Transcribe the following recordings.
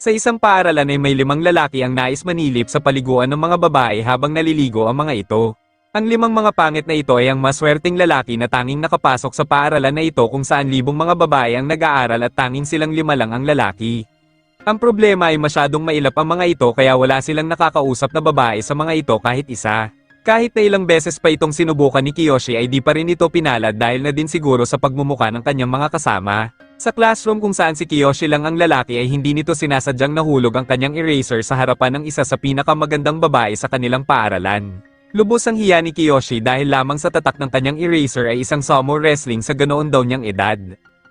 Sa isang paaralan ay may 5 lalaki ang nais manilip sa paliguan ng mga babae habang naliligo ang mga ito. Ang 5 mga pangit na ito ay ang maswerteng lalaki na tanging nakapasok sa paaralan na ito kung saan libong mga babae ang nag-aaral at tanging silang 5 lang ang lalaki. Ang problema ay masyadong mailap ang mga ito kaya wala silang nakakausap na babae sa mga ito kahit isa. Kahit na ilang beses pa itong sinubukan ni Kiyoshi ay di pa rin ito pinalad dahil na din siguro sa pagmumukha ng kanyang mga kasama. Sa classroom kung saan si Kiyoshi lang ang lalaki ay hindi nito sinasadyang nahulog ang kanyang eraser sa harapan ng isa sa pinakamagandang babae sa kanilang paaralan. Lubos ang hiya ni Kiyoshi dahil lamang sa tatak ng kanyang eraser ay isang sumo wrestling sa ganoon daw niyang edad.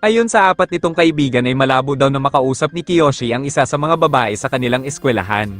Ayon sa 4 nitong kaibigan ay malabo daw na makausap ni Kiyoshi ang isa sa mga babae sa kanilang eskwelahan.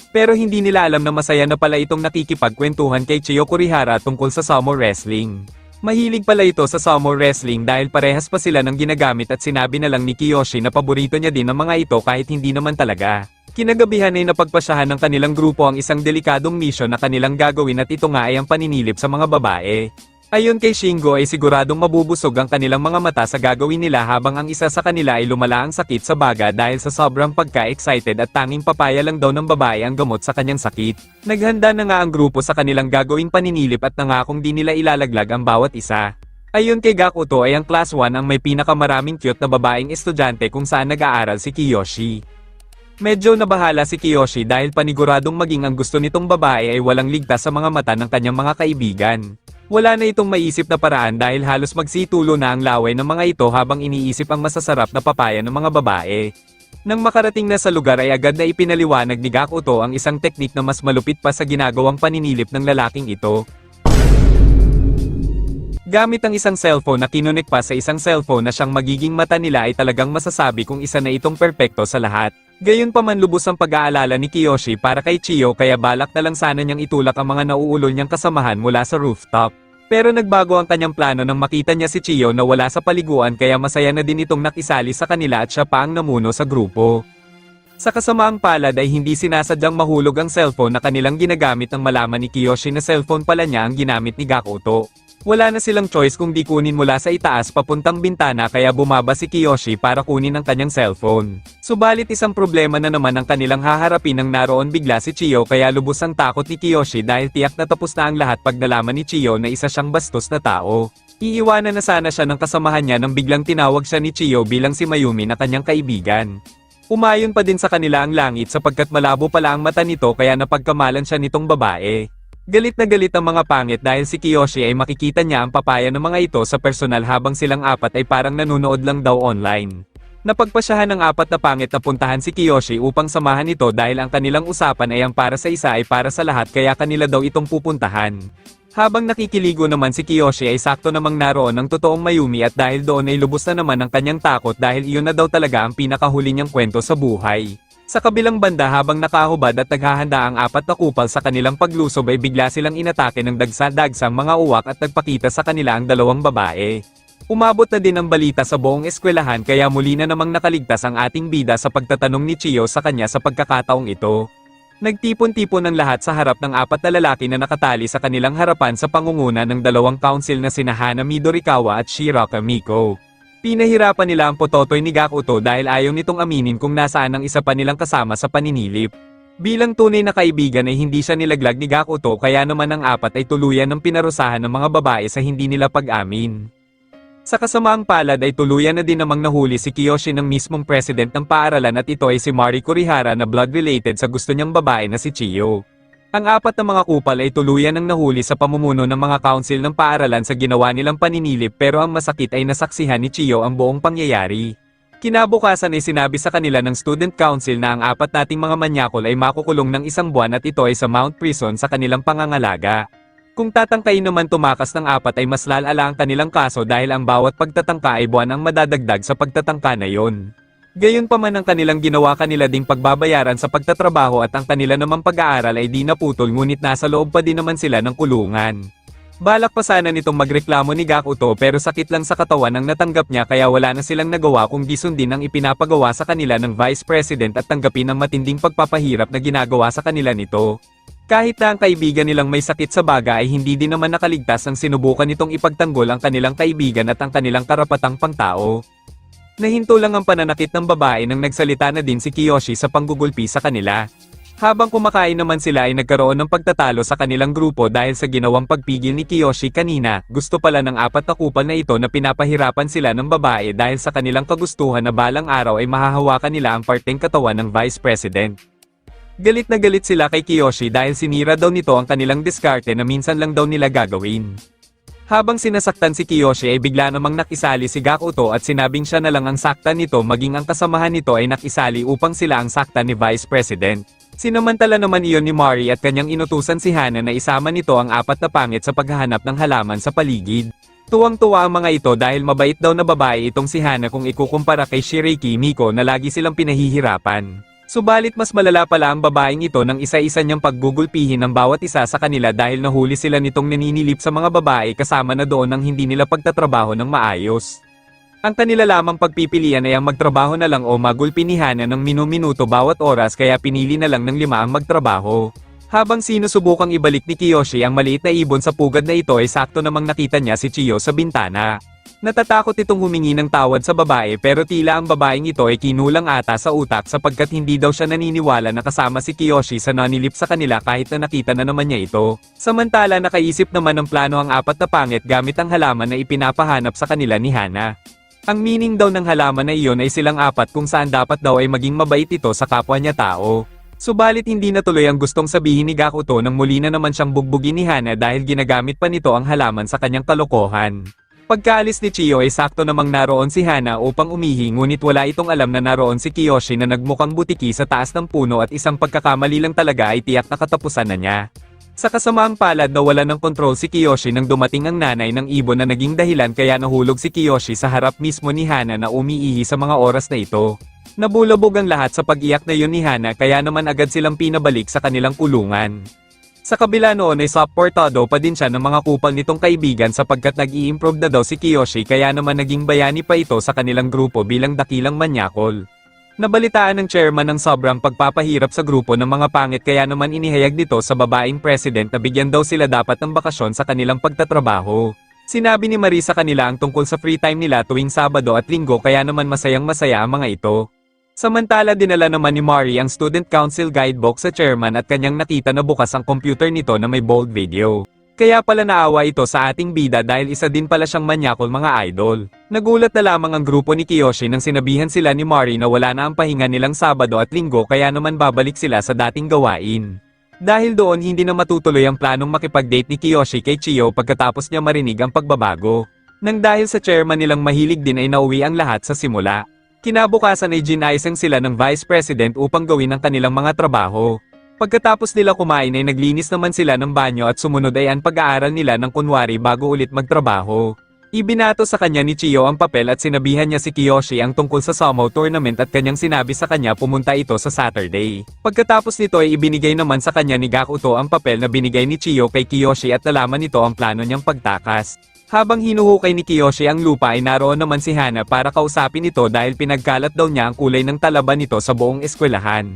Pero hindi nila alam na masaya na pala itong nakikipagkwentuhan kay Chiyo Kurihara tungkol sa sumo wrestling. Mahilig pala ito sa sumo wrestling dahil parehas pa sila ng ginagamit at sinabi na lang ni Kiyoshi na paborito niya din ang mga ito kahit hindi naman talaga. Kinagabihan ay napagpasyahan ng kanilang grupo ang isang delikadong mission na kanilang gagawin at ito nga ay ang paninilip sa mga babae. Ayon kay Shingo ay siguradong mabubusog ang kanilang mga mata sa gagawin nila habang ang isa sa kanila ay lumala ang sakit sa baga dahil sa sobrang pagka-excited at tanging papaya lang daw ng babae ang gamot sa kanyang sakit. Naghanda na nga ang grupo sa kanilang gagawing paninilip at nangakong di nila ilalaglag ang bawat isa. Ayon kay Gakuto ay ang class 1 ang may pinakamaraming cute na babaeng estudyante kung saan nag-aaral si Kiyoshi. Medyo nabahala si Kiyoshi dahil paniguradong maging ang gusto nitong babae ay walang ligtas sa mga mata ng kanyang mga kaibigan. Wala na itong maisip na paraan dahil halos magsitulo na ang laway ng mga ito habang iniisip ang masasarap na papaya ng mga babae. Nang makarating na sa lugar ay agad na ipinaliwanag ni Gakuto ang isang teknik na mas malupit pa sa ginagawang paninilip ng lalaking ito. Gamit ang isang cellphone na kinunik pa sa isang cellphone na siyang magiging mata nila ay talagang masasabi kung isa na itong perpekto sa lahat. Gayunpaman lubos ang pag-aalala ni Kiyoshi para kay Chiyo kaya balak na lang sana niyang itulak ang mga nauulol niyang kasamahan mula sa rooftop. Pero nagbago ang kanyang plano nang makita niya si Chiyo na wala sa paliguan kaya masaya na din itong nakisali sa kanila at siya pa ang namuno sa grupo. Sa kasamaang palad ay hindi sinasadyang mahulog ang cellphone na kanilang ginagamit nang malaman ni Kiyoshi na cellphone pala niya ang ginamit ni Gakuto. Wala na silang choice kung di kunin mula sa itaas papuntang bintana kaya bumaba si Kiyoshi para kunin ang kanyang cellphone. Subalit isang problema na naman ang kanilang haharapin nang naroon bigla si Chiyo kaya lubos ang takot ni Kiyoshi dahil tiyak na tapos na ang lahat pag nalaman ni Chiyo na isa siyang bastos na tao. Iiwanan na sana siya ng kasamahan niya nang biglang tinawag siya ni Chiyo bilang si Mayumi na kanyang kaibigan. Umayon pa din sa kanila ang langit sapagkat malabo pala ang mata nito kaya napagkamalan siya nitong babae. Galit na galit ang mga pangit dahil si Kiyoshi ay makikita niya ang papaya ng mga ito sa personal habang silang 4 ay parang nanonood lang daw online. Napagpasyahan ng 4 na pangit na puntahan si Kiyoshi upang samahan ito dahil ang kanilang usapan ay ang para sa isa ay para sa lahat kaya kanila daw itong pupuntahan. Habang nakikiligo naman si Kiyoshi ay sakto namang naroon ang totoong Mayumi at dahil doon ay lubos na naman ang kanyang takot dahil iyon na daw talaga ang pinakahuli niyang kwento sa buhay. Sa kabilang banda habang nakahubad at naghahanda ang 4 na kupal sa kanilang paglusob ay bigla silang inatake ng dagsa-dagsang mga uwak at nagpakita sa kanila ang 2 babae. Umabot na din ang balita sa buong eskwelahan kaya muli na namang nakaligtas ang ating bida sa pagtatanong ni Chiyo sa kanya sa pagkakataong ito. Nagtipon-tipon ang lahat sa harap ng 4 na lalaki na nakatali sa kanilang harapan sa pangunguna ng 2 council na sina Hana Midorikawa at Shiraka Miko. Pinahirapan nila ang pototoy ni Gakuto dahil ayaw nitong aminin kung nasaan ang isa pa nilang kasama sa paninilip. Bilang tunay na kaibigan ay hindi siya nilaglag ni Gakuto kaya naman ang 4 ay tuluyan ng pinarusahan ng mga babae sa hindi nila pag-amin. Sa kasamaang palad ay tuluyan na din namang nahuli si Kiyoshi ng mismong president ng paaralan at ito ay si Mari Kurihara na blood-related sa gusto niyang babae na si Chiyo. Ang 4 na mga kupal ay tuluyan ng nahuli sa pamumuno ng mga council ng paaralan sa ginawa nilang paninilip pero ang masakit ay nasaksihan ni Chiyo ang buong pangyayari. Kinabukasan ay sinabi sa kanila ng student council na ang 4 nating mga manyakol ay makukulong ng 1 buwan at ito ay sa Mount Prison sa kanilang pangangalaga. Kung tatangkain naman tumakas ng 4 ay mas lalala ang kanilang kaso dahil ang bawat pagtatangka ay buwan ang madadagdag sa pagtatangka na yon. Gayunpaman ang kanilang ginawa kanila ding pagbabayaran sa pagtatrabaho at ang kanila namang pag-aaral ay di naputol ngunit nasa loob pa din naman sila ng kulungan. Balak pa sana nitong magreklamo ni Gakuto pero sakit lang sa katawan ang natanggap niya kaya wala na silang nagawa kung di sundin ang ipinapagawa sa kanila ng Vice President at tanggapin ang matinding pagpapahirap na ginagawa sa kanila nito. Kahit na ang kaibigan nilang may sakit sa baga ay hindi din naman nakaligtas ang sinubukan nitong ipagtanggol ang kanilang kaibigan at ang kanilang karapatang pangtao. Nahinto lang ang pananakit ng babae nang nagsalita na din si Kiyoshi sa panggugulpi sa kanila. Habang kumakain naman sila ay nagkaroon ng pagtatalo sa kanilang grupo dahil sa ginawang pagpigil ni Kiyoshi kanina. Gusto pala ng 4 na kupal na ito na pinapahirapan sila ng babae dahil sa kanilang kagustuhan na balang araw ay mahahawakan nila ang parteng katawan ng Vice President. Galit na galit sila kay Kiyoshi dahil sinira daw nito ang kanilang diskarte na minsan lang daw nila gagawin. Habang sinasaktan si Kiyoshi ay bigla namang nakisali si Gakuto at sinabing siya na lang ang saktan nito maging ang kasamahan nito ay nakisali upang sila ang saktan ni Vice President. Sinamantala naman iyon ni Mari at kanyang inutusan si Hana na isama nito ang 4 na pangit sa paghahanap ng halaman sa paligid. Tuwang-tuwa ang mga ito dahil mabait daw na babae itong si Hana kung ikukumpara kay Shiriki Miko na lagi silang pinahihirapan. Subalit mas malala pala ang babaeng ito nang isa-isa niyang paggugulpihin ng bawat isa sa kanila dahil nahuli sila nitong naninilip sa mga babae kasama na doon ang hindi nila pagtatrabaho ng maayos. Ang kanila lamang pagpipilian ay ang magtrabaho na lang o magulpi ni Hana ng minuminuto bawat oras kaya pinili na lang ng 5 ang magtrabaho. Habang sinusubukang ibalik ni Kiyoshi ang maliit na ibon sa pugad na ito ay sakto namang nakita niya si Chiyo sa bintana. Natatakot itong humingi ng tawad sa babae pero tila ang babaeng ito ay kinulang ata sa utak sapagkat hindi daw siya naniniwala na kasama si Kiyoshi sa nanilip sa kanila kahit na nakita na naman niya ito. Samantala nakaisip naman ng plano ang 4 na pangit gamit ang halaman na ipinapahanap sa kanila ni Hana. Ang meaning daw ng halaman na iyon ay silang 4 kung saan dapat daw ay maging mabait ito sa kapwa niya tao. Subalit hindi natuloy ang gustong sabihin ni Gakuto nang muli na naman siyang bugbugin ni Hana dahil ginagamit pa nito ang halaman sa kanyang kalokohan. Pagkaalis ni Chiyo ay sakto namang naroon si Hana upang umihi ngunit wala itong alam na naroon si Kiyoshi na nagmukhang butiki sa taas ng puno at isang pagkakamali lang talaga ay tiyak na katapusan na niya. Sa kasamaang palad na wala ng kontrol si Kiyoshi nang dumating ang nanay ng ibon na naging dahilan kaya nahulog si Kiyoshi sa harap mismo ni Hana na umiihi sa mga oras na ito. Nabulabog ang lahat sa pag-iyak na yun ni Hana kaya naman agad silang pinabalik sa kanilang kulungan. Sa kabila noon ay supportado pa din siya ng mga kupal nitong kaibigan sapagkat nag-i-improve na daw si Kiyoshi kaya naman naging bayani pa ito sa kanilang grupo bilang dakilang manyakol. Nabalitaan ng chairman ng sobrang pagpapahirap sa grupo ng mga pangit kaya naman inihayag nito sa babaeng president na bigyan daw sila dapat ng bakasyon sa kanilang pagtatrabaho. Sinabi ni Marie sa kanila ang tungkol sa free time nila tuwing Sabado at Linggo kaya naman masayang-masaya ang mga ito. Samantala dinala naman ni Marie ang student council guidebook sa chairman at kanyang nakita na bukas ang computer nito na may bold video. Kaya pala naawa ito sa ating bida dahil isa din pala siyang manyakol mga idol. Nagulat na lamang ang grupo ni Kiyoshi nang sinabihan sila ni Mari na wala na ang pahinga nilang Sabado at Linggo kaya naman babalik sila sa dating gawain. Dahil doon hindi na matutuloy ang planong makipag-date ni Kiyoshi kay Chiyo pagkatapos niya marinig ang pagbabago. Nang dahil sa chairman nilang mahilig din ay nauwi ang lahat sa simula. Kinabukasan ay ginaisang sila ng Vice President upang gawin ang kanilang mga trabaho. Pagkatapos nila kumain ay naglinis naman sila ng banyo at sumunod ay ang pag-aaral nila ng kunwari bago ulit magtrabaho. Ibinato sa kanya ni Chiyo ang papel at sinabihan niya si Kiyoshi ang tungkol sa sumo tournament at kanyang sinabi sa kanya pumunta ito sa Saturday. Pagkatapos nito ay ibinigay naman sa kanya ni Gakuto ang papel na binigay ni Chiyo kay Kiyoshi at nalaman nito ang plano niyang pagtakas. Habang hinuhukay ni Kiyoshi ang lupa ay naroon naman si Hana para kausapin ito dahil pinagkalat daw niya ang kulay ng talaba nito sa buong eskwelahan.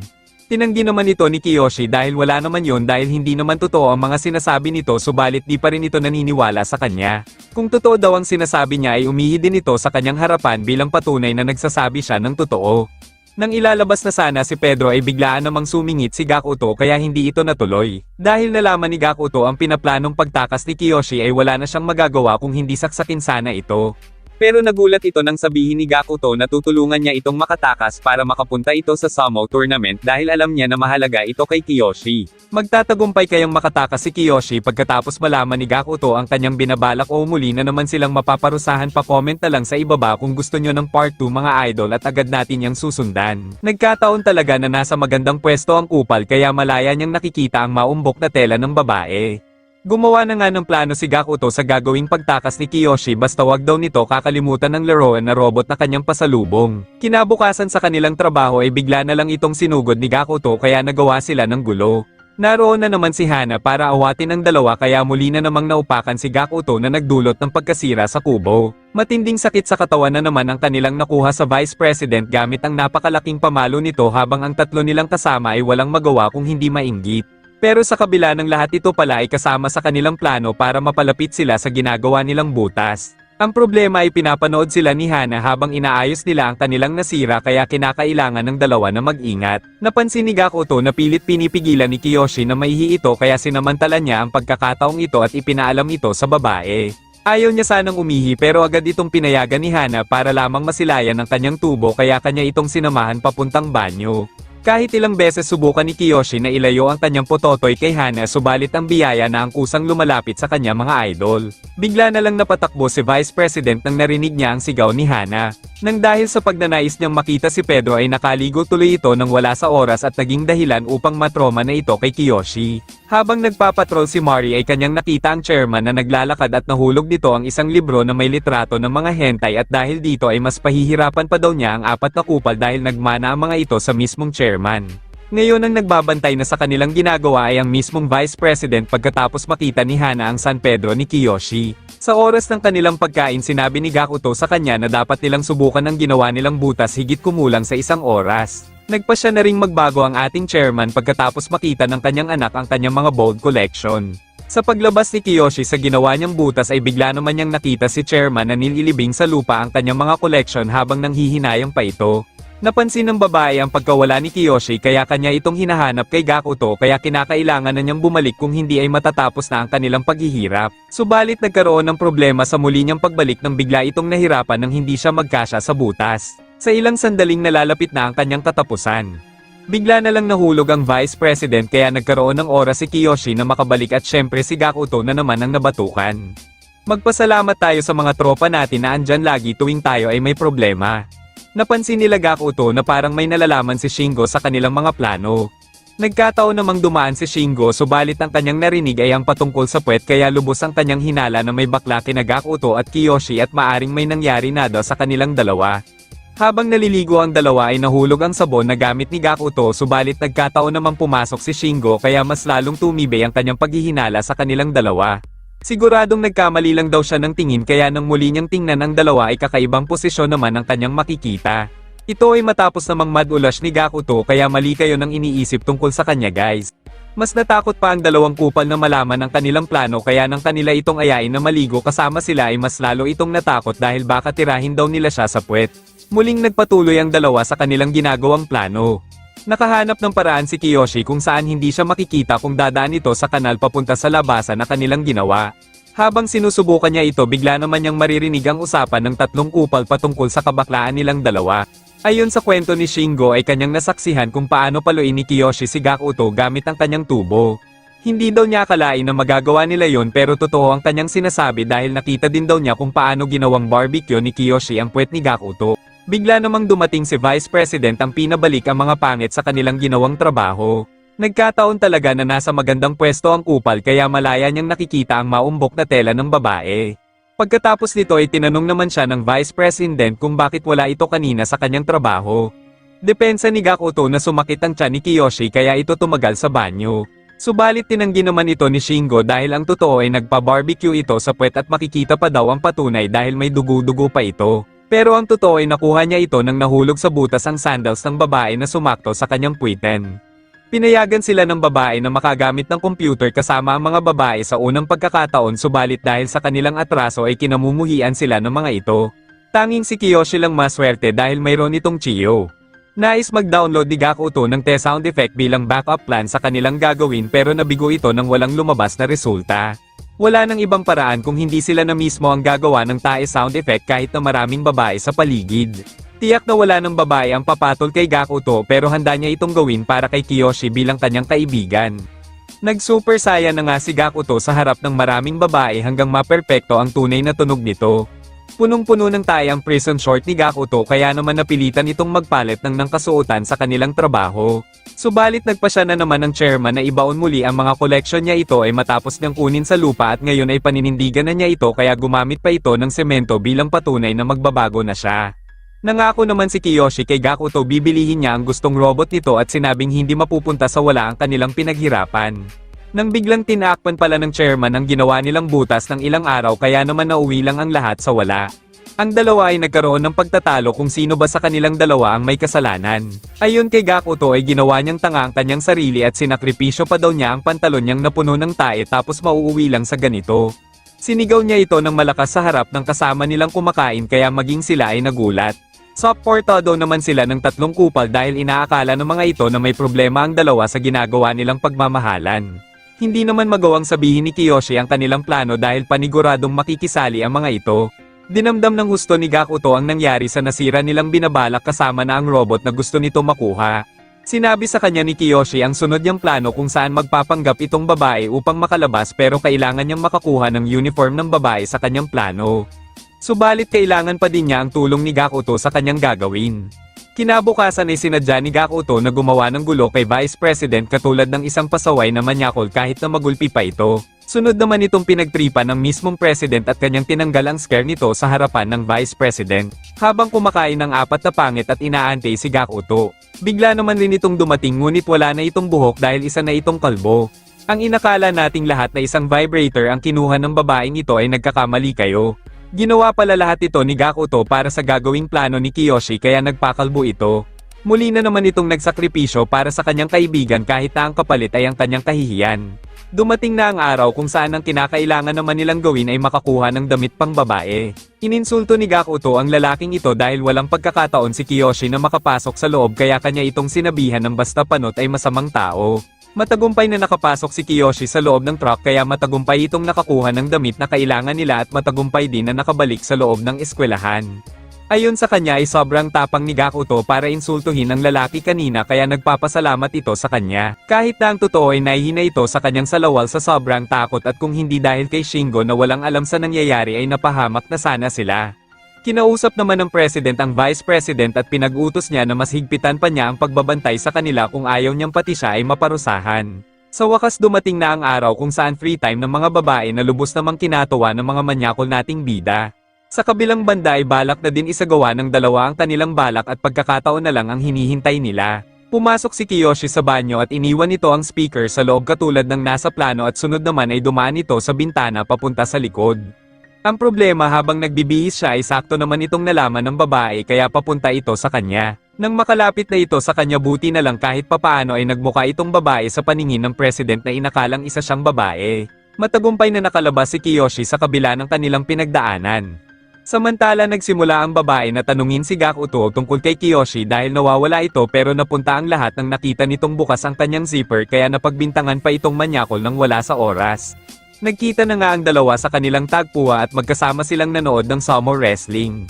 Tinanggi naman ito ni Kiyoshi dahil wala naman yon dahil hindi naman totoo ang mga sinasabi nito subalit di pa rin ito naniniwala sa kanya. Kung totoo daw ang sinasabi niya ay umihi din ito sa kanyang harapan bilang patunay na nagsasabi siya ng totoo. Nang ilalabas na sana si Pedro ay biglaan namang sumingit si Gakuto kaya hindi ito natuloy. Dahil nalaman ni Gakuto ang pinaplanong pagtakas ni Kiyoshi ay wala na siyang magagawa kung hindi saksakin sana ito. Pero nagulat ito nang sabihin ni Gakuto na tutulungan niya itong makatakas para makapunta ito sa sumo tournament dahil alam niya na mahalaga ito kay Kiyoshi. Magtatagumpay kayang makatakas si Kiyoshi pagkatapos malaman ni Gakuto ang kanyang binabalak o muli na naman silang mapaparusahan pa comment na lang sa ibaba kung gusto nyo ng part 2 mga idol at agad natin yang susundan. Nagkataon talaga na nasa magandang pwesto ang kupal kaya malaya niyang nakikita ang maumbok na tela ng babae. Gumawa na nga ng plano si Gakuto sa gagawing pagtakas ni Kiyoshi basta wag daw nito kakalimutan ng laruan na robot na kanyang pasalubong. Kinabukasan sa kanilang trabaho ay bigla na lang itong sinugod ni Gakuto kaya nagawa sila ng gulo. Naroon na naman si Hana para awatin ang dalawa kaya muli na namang naupakan si Gakuto na nagdulot ng pagkasira sa kubo. Matinding sakit sa katawan na naman ang kanilang nakuha sa Vice President gamit ang napakalaking pamalo nito habang ang tatlo nilang kasama ay walang magawa kung hindi mainggit. Pero sa kabila ng lahat ito pala ay kasama sa kanilang plano para mapalapit sila sa ginagawa nilang butas. Ang problema ay pinapanood sila ni Hana habang inaayos nila ang kanilang nasira kaya kinakailangan ng dalawa na mag-ingat. Napansin ni Gakuto na pilit pinipigilan ni Kiyoshi na maihi ito kaya sinamantala niya ang pagkakataong ito at ipinaalam ito sa babae. Ayaw niya sanang umihi pero agad itong pinayagan ni Hana para lamang masilayan ang kanyang tubo kaya kanya itong sinamahan papuntang banyo. Kahit ilang beses subukan ni Kiyoshi na ilayo ang kanyang pototoy kay Hana subalit ang biyaya na ang kusang lumalapit sa kanya mga idol. Bigla na lang napatakbo si Vice President nang narinig niya ang sigaw ni Hana. Nang dahil sa pagnanais niyang makita si Pedro ay nakaligo tuloy ito nang wala sa oras at naging dahilan upang matroma na ito kay Kiyoshi. Habang nagpapatrol si Mari ay kanyang nakita ang chairman na naglalakad at nahulog nito ang isang libro na may litrato ng mga hentai at dahil dito ay mas pahihirapan pa daw niya ang 4 na kupal dahil nagmana ang mga ito sa mismong chairman. Ngayon ang nagbabantay na sa kanilang ginagawa ay ang mismong Vice President pagkatapos makita ni Hana ang San Pedro ni Kiyoshi. Sa oras ng kanilang pagkain sinabi ni Gakuto sa kanya na dapat nilang subukan ang ginawa nilang butas higit kumulang sa 1 oras. Nagpasya na ring magbago ang ating chairman pagkatapos makita ng kanyang anak ang kanyang mga bold collection. Sa paglabas ni Kiyoshi sa ginawa niyang butas ay bigla naman niyang nakita si chairman na nililibing sa lupa ang kanyang mga collection habang nanghihinayang pa ito. Napansin ng babae ang pagkawala ni Kiyoshi kaya kanya itong hinahanap kay Gakuto kaya kinakailangan na niyang bumalik kung hindi ay matatapos na ang kanilang paghihirap. Subalit nagkaroon ng problema sa muli niyang pagbalik nang bigla itong nahirapan nang hindi siya magkasya sa butas. Sa ilang sandaling nalalapit na ang kanyang katapusan. Bigla na lang nahulog ang Vice President kaya nagkaroon ng oras si Kiyoshi na makabalik at syempre si Gakuto na naman ang nabatukan. Magpasalamat tayo sa mga tropa natin na andyan lagi tuwing tayo ay may problema. Napansin nila Gakuto na parang may nalalaman si Shingo sa kanilang mga plano. Nagkataon namang dumaan si Shingo subalit ang kanyang narinig ay ang patungkol sa puwet kaya lubos ang kanyang hinala na may bakla kina Gakuto at Kiyoshi at maaring may nangyari na daw sa kanilang dalawa. Habang naliligo ang dalawa ay nahulog ang sabon na gamit ni Gakuto subalit nagkataon namang pumasok si Shingo kaya mas lalong tumibay ang kanyang paghihinala sa kanilang dalawa. Siguradong nagkamali lang daw siya ng tingin kaya nang muli niyang tingnan ang dalawa ay kakaibang posisyon naman ang kanyang makikita. Ito ay matapos namang mad-ulash ni Gakuto kaya mali kayo nang iniisip tungkol sa kanya guys. Mas natakot pa ang dalawang kupal na malaman ang kanilang plano kaya nang kanila itong ayain na maligo kasama sila ay mas lalo itong natakot dahil baka tirahin daw nila siya sa puwet. Muling nagpatuloy ang dalawa sa kanilang ginagawang plano. Nakahanap ng paraan si Kiyoshi kung saan hindi siya makikita kung dadaan ito sa kanal papunta sa labasan na kanilang ginawa. Habang sinusubukan niya ito bigla naman niyang maririnig ang usapan ng 3 kupal patungkol sa kabaklaan nilang dalawa. Ayon sa kwento ni Shingo ay kanyang nasaksihan kung paano paluin ni Kiyoshi si Gakuto gamit ang kanyang tubo. Hindi daw niya akalain na magagawa nila yon pero totoo ang kanyang sinasabi dahil nakita din daw niya kung paano ginawang barbecue ni Kiyoshi ang puwet ni Gakuto. Bigla namang dumating si Vice President ang pinabalik ang mga pangit sa kanilang ginawang trabaho. Nagkataon talaga na nasa magandang pwesto ang kupal kaya malaya niyang nakikita ang maumbok na tela ng babae. Pagkatapos nito ay tinanong naman siya ng Vice President kung bakit wala ito kanina sa kanyang trabaho. Depensa ni Gakuto na sumakit ang tiyan ni Kiyoshi kaya ito tumagal sa banyo. Subalit tinanggi naman ito ni Shingo dahil ang totoo ay nagpa-barbecue ito sa puwet at makikita pa daw ang patunay dahil may dugo-dugo pa ito. Pero ang totoo ay nakuha niya ito nang nahulog sa butas ang sandals ng babae na sumakto sa kanyang puwiten. Pinayagan sila ng babae na makagamit ng computer kasama ang mga babae sa unang pagkakataon subalit dahil sa kanilang atraso ay kinamumuhian sila ng mga ito. Tanging si Kiyoshi lang maswerte dahil mayroon itong Chiyo. Nais mag-download ni Gakuto ng T-Sound Effect bilang backup plan sa kanilang gagawin pero nabigo ito nang walang lumabas na resulta. Wala nang ibang paraan kung hindi sila na mismo ang gagawa ng tae sound effect kahit na maraming babae sa paligid. Tiyak na wala ng babae ang papatol kay Gakuto pero handa niya itong gawin para kay Kiyoshi bilang kanyang kaibigan. Nag-super saya na nga si Gakuto sa harap ng maraming babae hanggang maperpekto ang tunay na tunog nito. Punong-puno ng tae ang prison short ni Gakuto kaya naman napilitan itong magpalit ng kasuotan sa kanilang trabaho. Subalit nagpasya na naman ng chairman na ibaon muli ang mga koleksyon niya ito ay matapos niyang kunin sa lupa at ngayon ay paninindigan na niya ito kaya gumamit pa ito ng semento bilang patunay na magbabago na siya. Nangako naman si Kiyoshi kay Gakuto bibilihin niya ang gustong robot nito at sinabing hindi mapupunta sa wala ang kanilang pinaghirapan. Nang biglang tinaakpan pala ng chairman ang ginawa nilang butas ng ilang araw kaya naman nauwi lang ang lahat sa wala. Ang dalawa ay nagkaroon ng pagtatalo kung sino ba sa kanilang dalawa ang may kasalanan. Ayon kay Gakuto ay ginawa niyang tanga ang kanyang sarili at sinakripisyo pa daw niya ang pantalon niyang napuno ng tae tapos mauuwi lang sa ganito. Sinigaw niya ito ng malakas sa harap ng kasama nilang kumakain kaya maging sila ay nagulat. Supportado naman sila ng tatlong kupal dahil inaakala ng mga ito na may problema ang dalawa sa ginagawa nilang pagmamahalan. Hindi naman magawang sabihin ni Kiyoshi ang kanilang plano dahil paniguradong makikisali ang mga ito. Dinamdam ng husto ni Gakuto ang nangyari sa nasira nilang binabalak kasama na ang robot na gusto nito makuha. Sinabi sa kanya ni Kiyoshi ang sunod niyang plano kung saan magpapanggap itong babae upang makalabas pero kailangan niyang makakuha ng uniform ng babae sa kanyang plano. Subalit kailangan pa din niya ang tulong ni Gakuto sa kanyang gagawin. Kinabukasan ay sinadya ni Gakuto na gumawa ng gulo kay Vice President katulad ng isang pasaway na manyakol kahit na magulpi pa ito. Sunod naman itong pinagtripa ng mismong President at kanyang tinanggal ang scare nito sa harapan ng Vice President. Habang kumakain ng apat na pangit at inaantay si Gakuto. Bigla naman rin itong dumating ngunit wala na itong buhok dahil isa na itong kalbo. Ang inakala nating lahat na isang vibrator ang kinuha ng babaeng ito ay nagkakamali kayo. Ginawa pala lahat ito ni Gakuto para sa gagawing plano ni Kiyoshi kaya nagpakalbo ito. Muli na naman itong nagsakripisyo para sa kanyang kaibigan kahit na ang kapalit ay ang kanyang kahihiyan. Dumating na ang araw kung saan ang kinakailangan naman nilang gawin ay makakuha ng damit pang babae. Ininsulto ni Gakuto ang lalaking ito dahil walang pagkakataon si Kiyoshi na makapasok sa loob kaya kanya itong sinabihan ng basta panot ay masamang tao. Matagumpay na nakapasok si Kiyoshi sa loob ng truck kaya matagumpay itong nakakuha ng damit na kailangan nila at matagumpay din na nakabalik sa loob ng eskwelahan. Ayon sa kanya ay sobrang tapang ni Gakuto para insultuhin ang lalaki kanina kaya nagpapasalamat ito sa kanya. Kahit na ang totoo ay nahihina ito sa kanyang salawal sa sobrang takot at kung hindi dahil kay Shingo na walang alam sa nangyayari ay napahamak na sana sila. Kinausap naman ng President ang Vice President at pinag-utos niya na mas higpitan pa niya ang pagbabantay sa kanila kung ayaw niyang pati siya ay maparusahan. Sa wakas dumating na ang araw kung saan free time ng mga babae na lubos namang kinatawa ng mga manyakol nating bida. Sa kabilang banda ay balak na din isagawa ng dalawa ang kanilang balak at pagkakataon na lang ang hinihintay nila. Pumasok si Kiyoshi sa banyo at iniwan nito ang speaker sa loob katulad ng nasa plano at sunod naman ay dumaan ito sa bintana papunta sa likod. Ang problema habang nagbibihis siya ay sakto naman itong nalaman ng babae kaya papunta ito sa kanya. Nang makalapit na ito sa kanya buti na lang kahit papaano ay nagmukha itong babae sa paningin ng President na inakalang isa siyang babae. Matagumpay na nakalabas si Kiyoshi sa kabila ng kanilang pinagdaanan. Samantala nagsimula ang babae na tanungin si Gakuto tungkol kay Kiyoshi dahil nawawala ito pero napunta ang lahat nang nakita nitong bukas ang kanyang zipper kaya napagbintangan pa itong manyakol nang wala sa oras. Nagkita na nga ang dalawa sa kanilang tagpuwa at magkasama silang nanood ng sumo wrestling.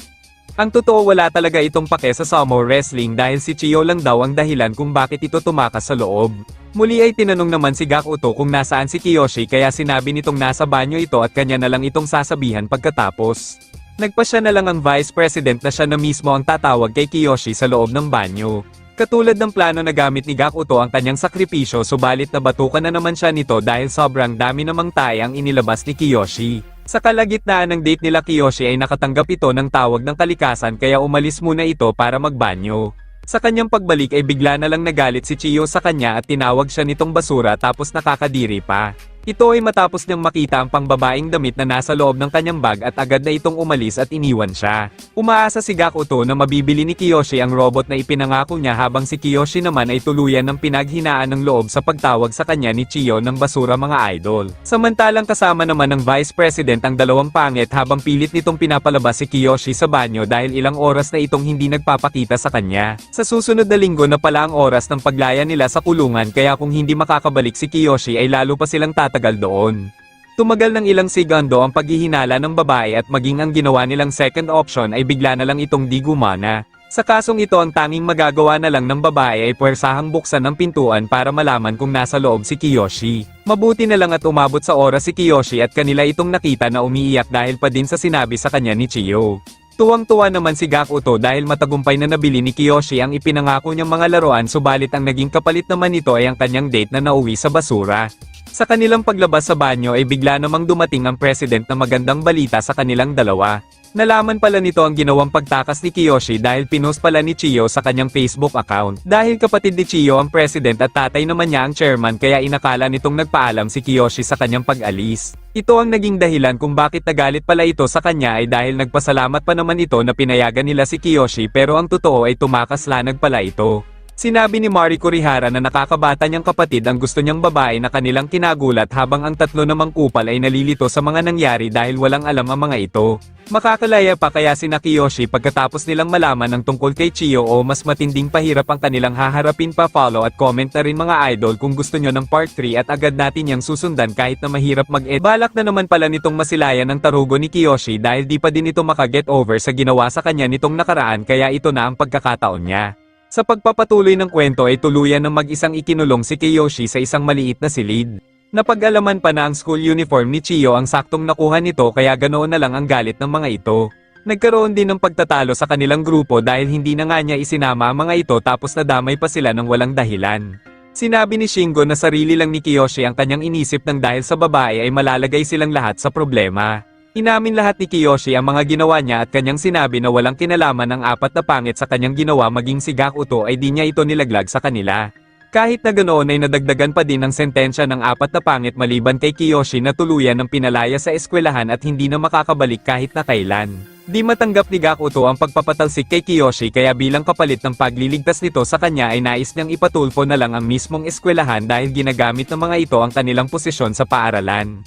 Ang totoo wala talaga itong pake sa sumo wrestling dahil si Chiyo lang daw ang dahilan kung bakit ito tumakas sa loob. Muli ay tinanong naman si Gakuto kung nasaan si Kiyoshi kaya sinabi nitong nasa banyo ito at kanya na lang itong sasabihan pagkatapos. Nagpasya na lang ang Vice President na siya na mismo ang tatawag kay Kiyoshi sa loob ng banyo. Katulad ng plano na gamit ni Gakuto ang kanyang sakripisyo subalit nabatukan na naman siya nito dahil sobrang dami namang tae ang inilabas ni Kiyoshi. Sa kalagitnaan ng date nila Kiyoshi ay nakatanggap ito ng tawag ng kalikasan kaya umalis muna ito para magbanyo. Sa kanyang pagbalik ay bigla na lang nagalit si Chiyo sa kanya at tinawag siya nitong basura tapos nakakadiri pa. Ito ay matapos niyang makita ang pangbabaeng damit na nasa loob ng kanyang bag at agad na itong umalis at iniwan siya. Umaasa si Gakuto na mabibili ni Kiyoshi ang robot na ipinangako niya habang si Kiyoshi naman ay tuluyan ng pinaghinaan ng loob sa pagtawag sa kanya ni Chiyo ng basura mga idol. Samantalang kasama naman ng Vice President ang dalawang pangit habang pilit nitong pinapalabas si Kiyoshi sa banyo dahil ilang oras na itong hindi nagpapakita sa kanya. Sa susunod na linggo na pala ang oras ng paglaya nila sa kulungan kaya kung hindi makakabalik si Kiyoshi ay lalo pa silang tagal doon. Tumagal ng ilang segundo ang paghihinala ng babae at maging ang ginawa nilang second option ay bigla na lang itong di gumana. Sa kasong ito ang tanging magagawa na lang ng babae ay puwersahang buksan ng pintuan para malaman kung nasa loob si Kiyoshi. Mabuti na lang at umabot sa oras si Kiyoshi at kanila itong nakita na umiiyak dahil pa din sa sinabi sa kanya ni Chiyo. Tuwang-tuwa naman si Gakuto dahil matagumpay na nabili ni Kiyoshi ang ipinangako niyang mga laruan subalit ang naging kapalit naman nito ay ang kanyang date na nauwi sa basura. Sa kanilang paglabas sa banyo ay bigla namang dumating ang President na magandang balita sa kanilang dalawa. Nalaman pala nito ang ginawang pagtakas ni Kiyoshi dahil pinost pala ni Chiyo sa kanyang Facebook account. Dahil kapatid ni Chiyo ang President at tatay naman niya ang chairman kaya inakala nitong nagpaalam si Kiyoshi sa kanyang pag-alis. Ito ang naging dahilan kung bakit nagalit pala ito sa kanya ay dahil nagpasalamat pa naman ito na pinayagan nila si Kiyoshi pero ang totoo ay tumakas lanag pala ito. Sinabi ni Mari Kurihara na nakakabata niyang kapatid ang gusto niyang babae na kanilang kinagulat habang ang tatlo namang kupal ay nalilito sa mga nangyari dahil walang alam ang mga ito. Makakalaya pa kaya sina Kiyoshi pagkatapos nilang malaman ng tungkol kay Chiyo o mas matinding pahirap ang kanilang haharapin pa. Follow at comment na rin mga idol kung gusto nyo ng part 3 at agad natin yang susundan kahit na mahirap mag-edit. Balak na naman pala nitong masilayan ng tarugo ni Kiyoshi dahil di pa din ito makaget over sa ginawa sa kanya nitong nakaraan kaya ito na ang pagkakataon niya. Sa pagpapatuloy ng kwento ay tuluyan ng mag-isang ikinulong si Kiyoshi sa isang maliit na silid. Napag-alaman pa na ang school uniform ni Chiyo ang saktong nakuha nito kaya ganoon na lang ang galit ng mga ito. Nagkaroon din ng pagtatalo sa kanilang grupo dahil hindi na nga niya isinama ang mga ito tapos nadamay pa sila ng walang dahilan. Sinabi ni Shingo na sarili lang ni Kiyoshi ang kanyang inisip nang dahil sa babae ay malalagay silang lahat sa problema. Inamin lahat ni Kiyoshi ang mga ginawa niya at kanyang sinabi na walang kinalaman ang apat na pangit sa kanyang ginawa maging si Gakuto ay di niya ito nilaglag sa kanila. Kahit na ganoon ay nadagdagan pa din ang sentensya ng apat na pangit maliban kay Kiyoshi na tuluyan ng pinalaya sa eskwelahan at hindi na makakabalik kahit na kailan. Di matanggap ni Gakuto ang pagpapatalsik kay Kiyoshi kaya bilang kapalit ng pagliligtas nito sa kanya ay nais niyang ipatulfo na lang ang mismong eskwelahan dahil ginagamit ng mga ito ang kanilang posisyon sa paaralan.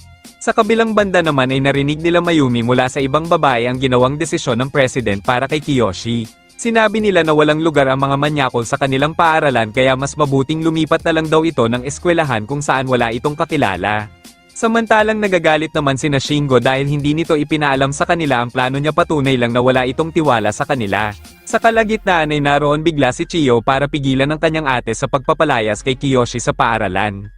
Sa kabilang banda naman ay narinig nila Mayumi mula sa ibang babae ang ginawang desisyon ng president para kay Kiyoshi. Sinabi nila na walang lugar ang mga manyakol sa kanilang paaralan kaya mas mabuting lumipat na lang daw ito ng eskwelahan kung saan wala itong kakilala. Samantalang nagagalit naman sina Shingo dahil hindi nito ipinaalam sa kanila ang plano niya patunay lang na wala itong tiwala sa kanila. Sa kalagitnaan ay naroon bigla si Chiyo para pigilan ng kanyang ate sa pagpapalayas kay Kiyoshi sa paaralan.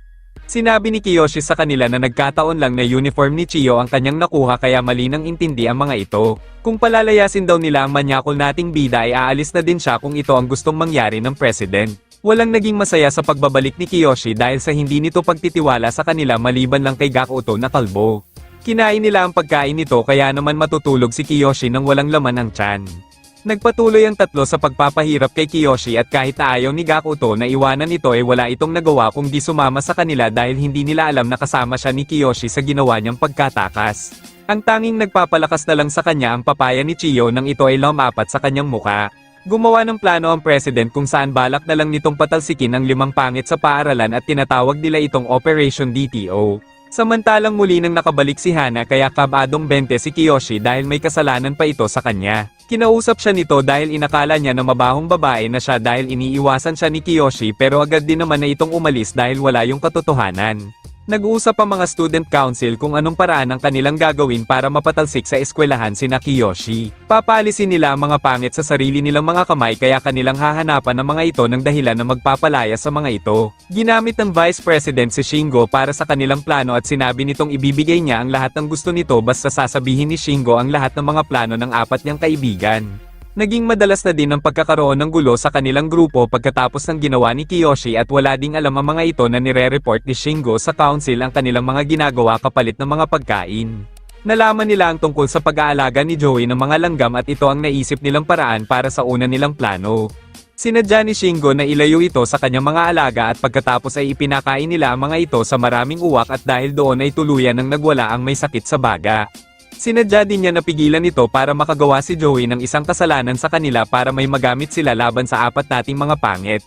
Sinabi ni Kiyoshi sa kanila na nagkataon lang na uniform ni Chiyo ang kanyang nakuha kaya mali nang intindi ang mga ito. Kung palalayasin daw nila ang manyakol nating bida ay aalis na din siya kung ito ang gustong mangyari ng president. Walang naging masaya sa pagbabalik ni Kiyoshi dahil sa hindi nito pagtitiwala sa kanila maliban lang kay Gakuto na kalbo. Kinain nila ang pagkain nito kaya naman matutulog si Kiyoshi nang walang laman ang tiyan. Nagpatuloy ang tatlo sa pagpapahirap kay Kiyoshi at kahit na ayaw ni Gakuto na iwanan ito ay wala itong nagawa kung di sumama sa kanila dahil hindi nila alam na kasama siya ni Kiyoshi sa ginawa niyang pagkatakas. Ang tanging nagpapalakas na lang sa kanya ang papaya ni Chiyo nang ito ay lumapat sa kanyang muka. Gumawa ng plano ang president kung saan balak na lang nitong patalsikin ang 5 pangit sa paaralan at tinatawag nila itong Operation DTO. Samantalang muli nang nakabalik si Hana kaya kabadong 20 si Kiyoshi dahil may kasalanan pa ito sa kanya. Kinausap siya nito dahil inakala niya na mabahong babae na siya dahil iniiwasan siya ni Kiyoshi pero agad din naman na itong umalis dahil wala yung katotohanan. Nag-uusap ang mga student council kung anong paraan ang kanilang gagawin para mapatalsik sa eskwelahan sina Kiyoshi. Papalisin nila ang mga pangit sa sarili nilang mga kamay kaya kanilang hahanapan ng mga ito ng dahilan na magpapalaya sa mga ito. Ginamit ng Vice President si Shingo para sa kanilang plano at sinabi nitong ibibigay niya ang lahat ng gusto nito basta sasabihin ni Shingo ang lahat ng mga plano ng 4 niyang kaibigan. Naging madalas na din ang pagkakaroon ng gulo sa kanilang grupo pagkatapos ng ginawa ni Kiyoshi at wala ding alam ang mga ito na nire-report ni Shingo sa council ang kanilang mga ginagawa kapalit ng mga pagkain. Nalaman nila ang tungkol sa pag-aalaga ni Joey ng mga langgam at ito ang naisip nilang paraan para sa una nilang plano. Sinadya ni Shingo na ilayo ito sa kanyang mga alaga at pagkatapos ay ipinakain nila ang mga ito sa maraming uwak at dahil doon ay tuluyan ng nagwala ang may sakit sa baga. Sinadya din niya na pigilan ito para makagawa si Joey ng isang kasalanan sa kanila para may magamit sila laban sa 4 nating mga pangit.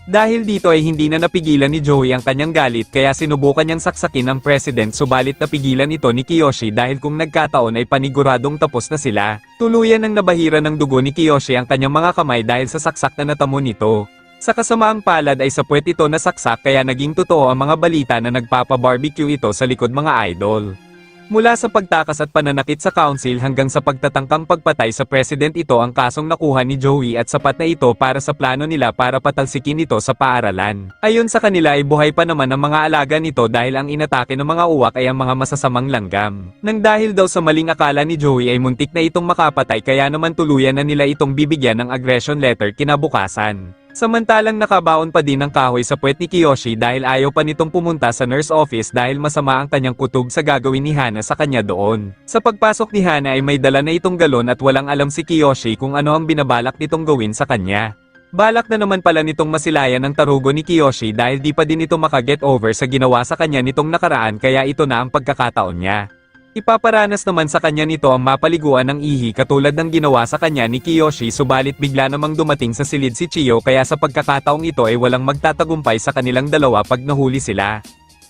Dahil dito ay hindi na napigilan ni Joey ang kanyang galit kaya sinubukan niyang saksakin ang president subalit napigilan ito ni Kiyoshi dahil kung nagkataon ay paniguradong tapos na sila. Tuluyan ng nabahira ng dugo ni Kiyoshi ang kanyang mga kamay dahil sa saksak na natamo nito. Sa kasamaang palad ay sa puwet ito nasaksak kaya naging totoo ang mga balita na nagpapa-barbecue ito sa likod mga idol. Mula sa pagtakas at pananakit sa council hanggang sa pagtatangkang pagpatay sa president ito ang kasong nakuha ni Joey at sapat na ito para sa plano nila para patalsikin ito sa paaralan. Ayon sa kanila ay buhay pa naman ang mga alaga nito dahil ang inatake ng mga uwak ay ang mga masasamang langgam. Nang dahil daw sa maling akala ni Joey ay muntik na itong makapatay kaya naman tuluyan na nila itong bibigyan ng aggression letter kinabukasan. Samantalang nakabaon pa din ng kahoy sa puwet ni Kiyoshi dahil ayaw pa nitong pumunta sa nurse office dahil masama ang kanyang kutob sa gagawin ni Hana sa kanya doon. Sa pagpasok ni Hana ay may dala na itong galon at walang alam si Kiyoshi kung ano ang binabalak nitong gawin sa kanya. Balak na naman pala nitong masilayan ang tarugo ni Kiyoshi dahil di pa din ito makaget over sa ginawa sa kanya nitong nakaraan kaya ito na ang pagkakataon niya. Ipaparanas naman sa kanya nito ang mapaliguan ng ihi katulad ng ginawa sa kanya ni Kiyoshi subalit bigla namang dumating sa silid si Chiyo kaya sa pagkakataong ito ay walang magtatagumpay sa kanilang dalawa pag nahuli sila.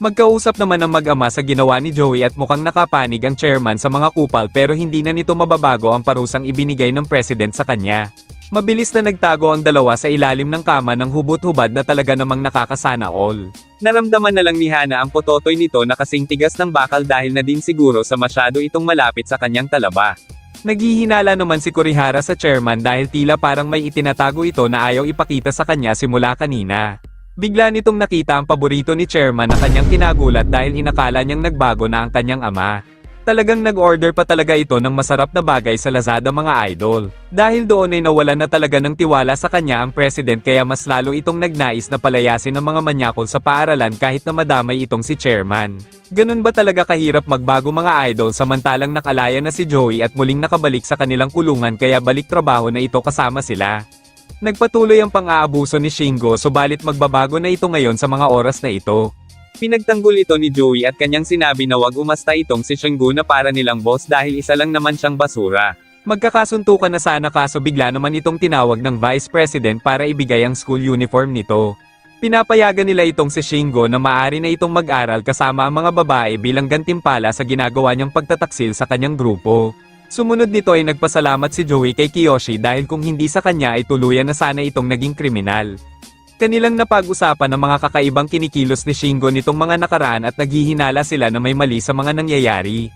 Magkausap naman ang mag-ama sa ginawa ni Joey at mukhang nakapanig ang chairman sa mga kupal pero hindi na nito mababago ang parusang ibinigay ng president sa kanya. Mabilis na nagtago ang dalawa sa ilalim ng kama ng hubot-hubad na talaga namang nakakasana all. Naramdaman na lang ni Hana ang pototoy nito na kasing tigas ng bakal dahil na din siguro sa masyado itong malapit sa kanyang talaba. Naghihinala naman si Kurihara sa chairman dahil tila parang may itinatago ito na ayaw ipakita sa kanya simula kanina. Bigla nitong nakita ang paborito ni chairman na kanyang kinagulat dahil inakala niyang nagbago na ang kanyang ama. Talagang nag-order pa talaga ito ng masarap na bagay sa Lazada mga idol. Dahil doon ay nawalan na talaga ng tiwala sa kanya ang president kaya mas lalo itong nagnais na palayasin ng mga manyakol sa paaralan kahit na madamay itong si chairman. Ganun ba talaga kahirap magbago mga idol samantalang nakalaya na si Joey at muling nakabalik sa kanilang kulungan kaya balik trabaho na ito kasama sila. Nagpatuloy ang pang-aabuso ni Shingo subalit magbabago na ito ngayon sa mga oras na ito. Pinagtanggol ito ni Joey at kanyang sinabi na wag umasta itong si Shingo na para nilang boss dahil isa lang naman siyang basura. Magkakasuntukan na sana kaso bigla naman itong tinawag ng vice president para ibigay ang school uniform nito. Pinapayagan nila itong si Shingo na maaari na itong mag-aral kasama ang mga babae bilang gantimpala sa ginagawa niyang pagtataksil sa kanyang grupo. Sumunod nito ay nagpasalamat si Joey kay Kiyoshi dahil kung hindi sa kanya ay tuluyan na sana itong naging kriminal. Kanilang napag-usapan ang mga kakaibang kinikilos ni Shingo nitong mga nakaraan at naghihinala sila na may mali sa mga nangyayari.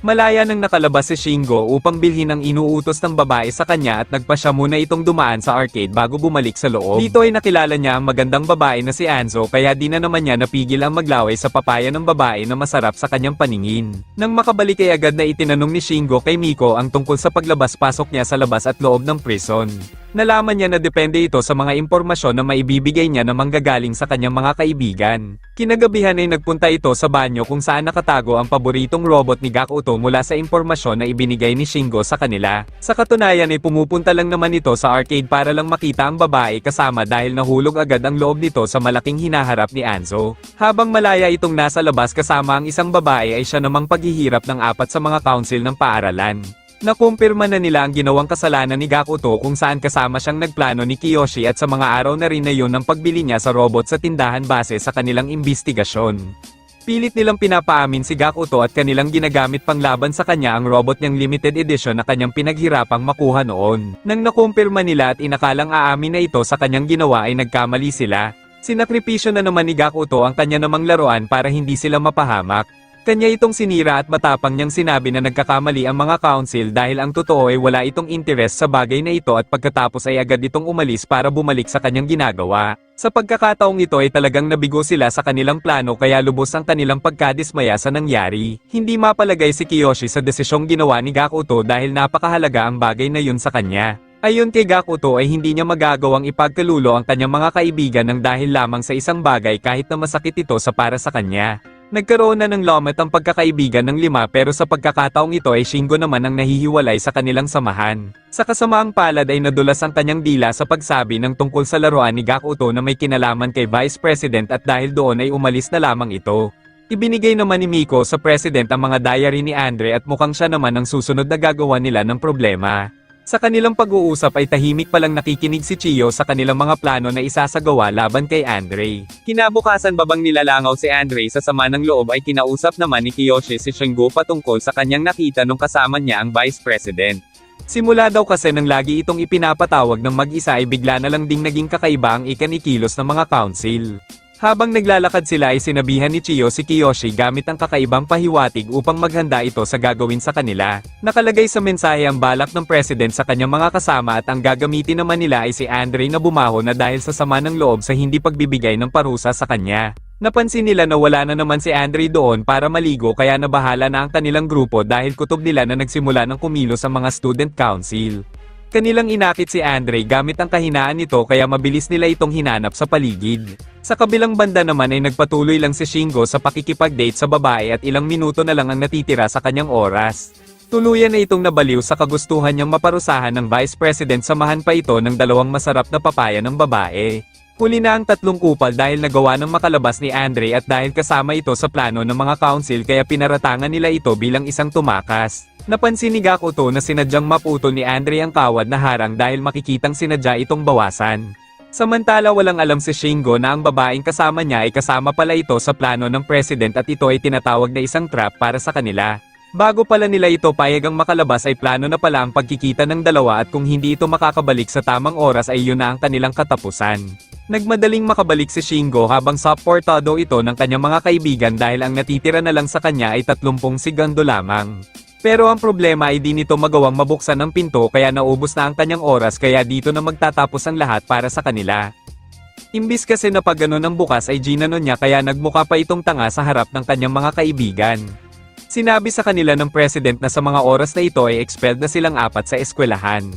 Malaya nang nakalabas si Shingo upang bilhin ang inuutos ng babae sa kanya at nagpasya muna itong dumaan sa arcade bago bumalik sa loob. Dito ay nakilala niya ang magandang babae na si Anzo kaya di na naman niya napigil ang maglaway sa papaya ng babae na masarap sa kanyang paningin. Nang makabalik ay agad na itinanong ni Shingo kay Miko ang tungkol sa paglabas-pasok niya sa labas at loob ng prison. Nalaman niya na depende ito sa mga impormasyon na maibibigay niya na manggagaling sa kanyang mga kaibigan. Kinagabihan ay nagpunta ito sa banyo kung saan nakatago ang paboritong robot ni Gakuto mula sa impormasyon na ibinigay ni Shingo sa kanila. Sa katunayan ay pumupunta lang naman ito sa arcade para lang makita ang babae kasama dahil nahulog agad ang loob nito sa malaking hinaharap ni Anzo. Habang malaya itong nasa labas kasama ang isang babae ay siya namang paghihirap ng apat sa mga council ng paaralan. Nakumpirma na nila ang ginawang kasalanan ni Gakuto kung saan kasama siyang nagplano ni Kiyoshi at sa mga araw na rin na yun ang pagbili niya sa robot sa tindahan base sa kanilang imbestigasyon. Pilit nilang pinapaamin si Gakuto at kanilang ginagamit panglaban sa kanya ang robot niyang limited edition na kanyang pinaghirapang makuha noon. Nang nakumpirma nila at inakalang aamin na ito sa kanyang ginawa ay nagkamali sila. Sinakripisyo na naman ni Gakuto ang kanya namang laruan para hindi sila mapahamak. Kanya itong sinira at matapang niyang sinabi na nagkakamali ang mga council dahil ang totoo ay wala itong interest sa bagay na ito at pagkatapos ay agad itong umalis para bumalik sa kanyang ginagawa. Sa pagkakataong ito ay talagang nabigo sila sa kanilang plano kaya lubos ang kanilang pagkadismaya sa nangyari. Hindi mapalagay si Kiyoshi sa desisyong ginawa ni Gakuto dahil napakahalaga ang bagay na yun sa kanya. Ayon kay Gakuto ay hindi niya magagawang ipagkalulo ang kanyang mga kaibigan ng dahil lamang sa isang bagay kahit na masakit ito sa para sa kanya. Nagkaroon na ng lomet ang pagkakaibigan ng lima pero sa pagkakataong ito ay Shingo naman ang nahihiwalay sa kanilang samahan. Sa kasamaang palad ay nadulas ang kanyang dila sa pagsabi ng tungkol sa laruan ni Gakuto na may kinalaman kay Vice President at dahil doon ay umalis na lamang ito. Ibinigay naman ni Miko sa President ang mga diary ni Andre at mukhang siya naman ang susunod na gagawa nila ng problema. Sa kanilang pag-uusap ay tahimik palang nakikinig si Chiyo sa kanilang mga plano na isasagawa laban kay Andre. Kinabukasan babang nilalangaw si Andre sa sama ng loob ay kinausap naman ni Kiyoshi si Shingo patungkol sa kanyang nakita nung kasama niya ang Vice President. Simula daw kasi nang lagi itong ipinapatawag ng mag-isa ay bigla na lang ding naging kakaiba ang ikanikilos ng mga council. Habang naglalakad sila ay sinabihan ni Chiyo si Kiyoshi gamit ang kakaibang pahiwatig upang maghanda ito sa gagawin sa kanila. Nakalagay sa mensahe ang balak ng president sa kanyang mga kasama at ang gagamitin naman nila ay si Andre na bumaho na dahil sa sama ng loob sa hindi pagbibigay ng parusa sa kanya. Napansin nila na wala na naman si Andre doon para maligo kaya nabahala na ang kanilang grupo dahil kutob nila na nagsimula ng kumilos ang mga student council. Kanilang inakit si Andre gamit ang kahinaan nito kaya mabilis nila itong hinanap sa paligid. Sa kabilang banda naman ay nagpatuloy lang si Shingo sa pakikipag-date sa babae at ilang minuto na lang ang natitira sa kanyang oras. Tuluyan na itong nabaliw sa kagustuhan niyang maparusahan ng Vice President samahan pa ito ng dalawang masarap na papaya ng babae. Huli na ang tatlong kupal dahil nagawa ng makalabas ni Andre at dahil kasama ito sa plano ng mga council kaya pinaratangan nila ito bilang isang tumakas. Napansin ni Gakuto na sinadyang maputol ni Andre ang kawad na harang dahil makikitang sinadya itong bawasan. Samantala walang alam si Shingo na ang babaeng kasama niya ay kasama pala ito sa plano ng president at ito ay tinatawag na isang trap para sa kanila. Bago pala nila ito payagang makalabas ay plano na pala ang pagkikita ng dalawa at kung hindi ito makakabalik sa tamang oras ay yun na ang kanilang katapusan. Nagmadaling makabalik si Shingo habang supportado ito ng kanyang mga kaibigan dahil ang natitira na lang sa kanya ay 30 segundo lamang. Pero ang problema ay di nito magawang mabuksan ang pinto kaya naubos na ang kanyang oras kaya dito na magtatapos ang lahat para sa kanila. Imbis kasi na pag ganun ang bukas ay ginanon niya kaya nagmukha pa itong tanga sa harap ng kanyang mga kaibigan. Sinabi sa kanila ng president na sa mga oras na ito ay expelled na silang 4 sa eskwelahan.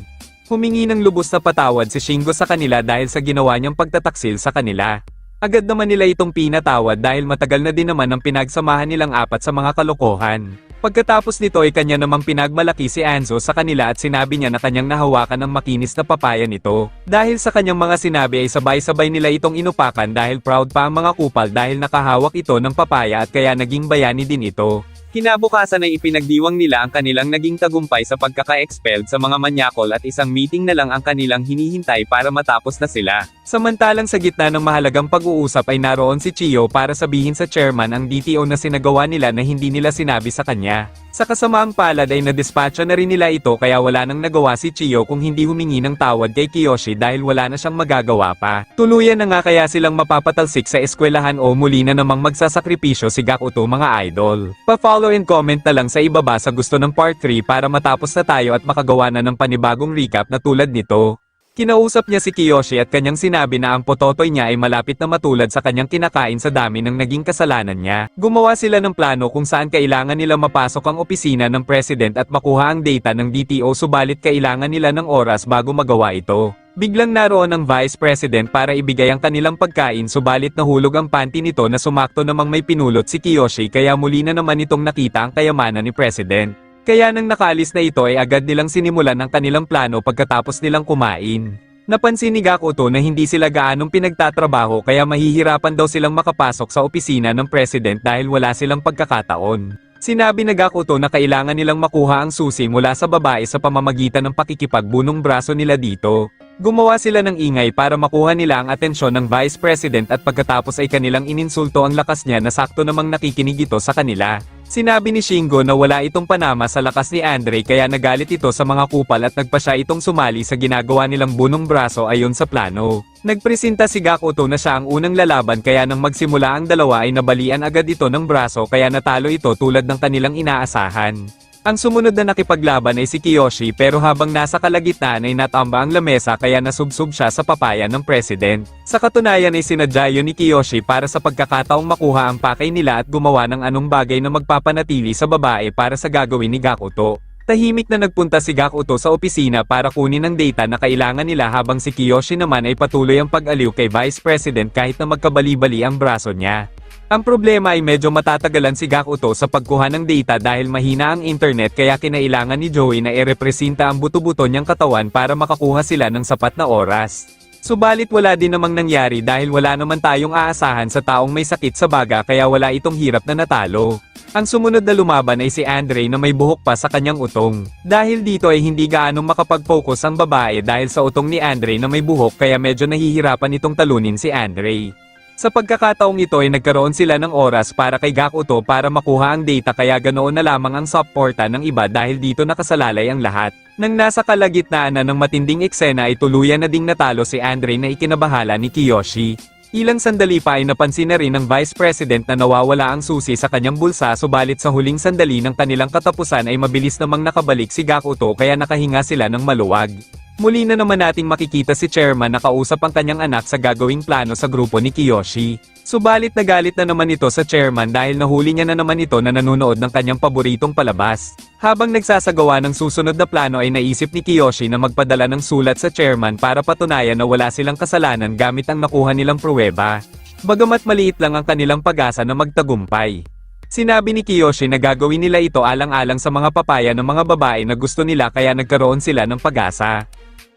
Humingi ng lubos na patawad si Shingo sa kanila dahil sa ginawa niyang pagtataksil sa kanila. Agad naman nila itong pinatawad dahil matagal na din naman ang pinagsamahan nilang 4 sa mga kalokohan. Pagkatapos nito ay kanya namang pinagmalaki si Anzo sa kanila at sinabi niya na kanyang nahawakan ang makinis na papaya nito. Dahil sa kanyang mga sinabi ay sabay-sabay nila itong inupakan dahil proud pa ang mga kupal dahil nakahawak ito ng papaya at kaya naging bayani din ito. Kinabukasan ay ipinagdiwang nila ang kanilang naging tagumpay sa pagkaka-expelled sa mga manyakol at isang meeting na lang ang kanilang hinihintay para matapos na sila. Samantalang sa gitna ng mahalagang pag-uusap ay naroon si Chiyo para sabihin sa chairman ang DTO na sinagawa nila na hindi nila sinabi sa kanya. Sa kasamaang palad ay nadispatcha na rin nila ito kaya wala nang nagawa si Chiyo kung hindi humingi ng tawad kay Kiyoshi dahil wala na siyang magagawa pa. Tuluyan na nga kaya silang mapapatalsik sa eskwelahan o muli na namang magsasakripisyo si Gakuto mga idol. Pa-follow and comment na lang sa ibaba sa gusto ng part 3 para matapos na tayo at makagawa na ng panibagong recap na tulad nito. Kinausap niya si Kiyoshi at kanyang sinabi na ang pototoy niya ay malapit na matulad sa kanyang kinakain sa dami ng naging kasalanan niya. Gumawa sila ng plano kung saan kailangan nila mapasok ang opisina ng president at makuha ang data ng DTO subalit kailangan nila ng oras bago magawa ito. Biglang naroon ang vice president para ibigay ang kanilang pagkain subalit nahulog ang panty nito na sumakto namang may pinulot si Kiyoshi kaya muli na naman itong nakita ang kayamanan ni president. Kaya nang nakaalis na ito ay agad nilang sinimulan ang kanilang plano pagkatapos nilang kumain. Napansin ni Gakuto na hindi sila gaanong pinagtatrabaho kaya mahihirapan daw silang makapasok sa opisina ng president dahil wala silang pagkakataon. Sinabi na Gakuto na kailangan nilang makuha ang susi mula sa babae sa pamamagitan ng pakikipagbunong braso nila dito. Gumawa sila ng ingay para makuha nila ang atensyon ng vice president at pagkatapos ay kanilang ininsulto ang lakas niya na sakto namang nakikinig ito sa kanila. Sinabi ni Shingo na wala itong panama sa lakas ni Andre kaya nagalit ito sa mga kupal at nagpa siya itong sumali sa ginagawa nilang bunong braso ayon sa plano. Nagpresenta si Gakuto na siya ang unang lalaban kaya nang magsimula ang dalawa ay nabalian agad ito ng braso kaya natalo ito tulad ng kanilang inaasahan. Ang sumunod na nakipaglaban ay si Kiyoshi pero habang nasa kalagitnaan ay natamba ang lamesa kaya nasubsob siya sa papaya ng president. Sa katunayan ay sinadya yun ni Kiyoshi para sa pagkakataong makuha ang pakay nila at gumawa ng anong bagay na magpapanatili sa babae para sa gagawin ni Gakuto. Tahimik na nagpunta si Gakuto sa opisina para kunin ang data na kailangan nila habang si Kiyoshi naman ay patuloy ang pag-aliw kay Vice President kahit na magkabali-bali ang braso niya. Ang problema ay medyo matatagalan si Gakuto sa pagkuha ng data dahil mahina ang internet kaya kinailangan ni Joey na irepresenta ang buto-buto niyang katawan para makakuha sila ng sapat na oras. Subalit wala din namang nangyari dahil wala naman tayong aasahan sa taong may sakit sa baga kaya wala itong hirap na natalo. Ang sumunod na lumaban ay si Andre na may buhok pa sa kanyang utong. Dahil dito ay hindi gaanong makapag-focus ang babae dahil sa utong ni Andre na may buhok kaya medyo nahihirapan itong talunin si Andre. Sa pagkakataong ito ay nagkaroon sila ng oras para kay Gakuto para makuha ang data kaya ganoon na lamang ang supporta ng iba dahil dito nakasalalay ang lahat. Nang nasa kalagitnaan na ng matinding eksena ay tuluyan na ding natalo si Andre na ikinabahala ni Kiyoshi. Ilang sandali pa ay napansin na rin ng Vice President na nawawala ang susi sa kanyang bulsa subalit sa huling sandali ng kanilang katapusan ay mabilis namang nakabalik si Gakuto kaya nakahinga sila ng maluwag. Muli na naman nating makikita si Chairman na kausap ang kanyang anak sa gagawing plano sa grupo ni Kiyoshi. Subalit nagalit na naman ito sa Chairman dahil nahuli niya na naman ito na nanonood ng kanyang paboritong palabas. Habang nagsasagawa ng susunod na plano ay naisip ni Kiyoshi na magpadala ng sulat sa Chairman para patunayan na wala silang kasalanan gamit ang nakuha nilang pruweba. Bagamat maliit lang ang kanilang pag-asa na magtagumpay. Sinabi ni Kiyoshi na gagawin nila ito alang-alang sa mga papaya ng mga babae na gusto nila kaya nagkaroon sila ng pag-asa.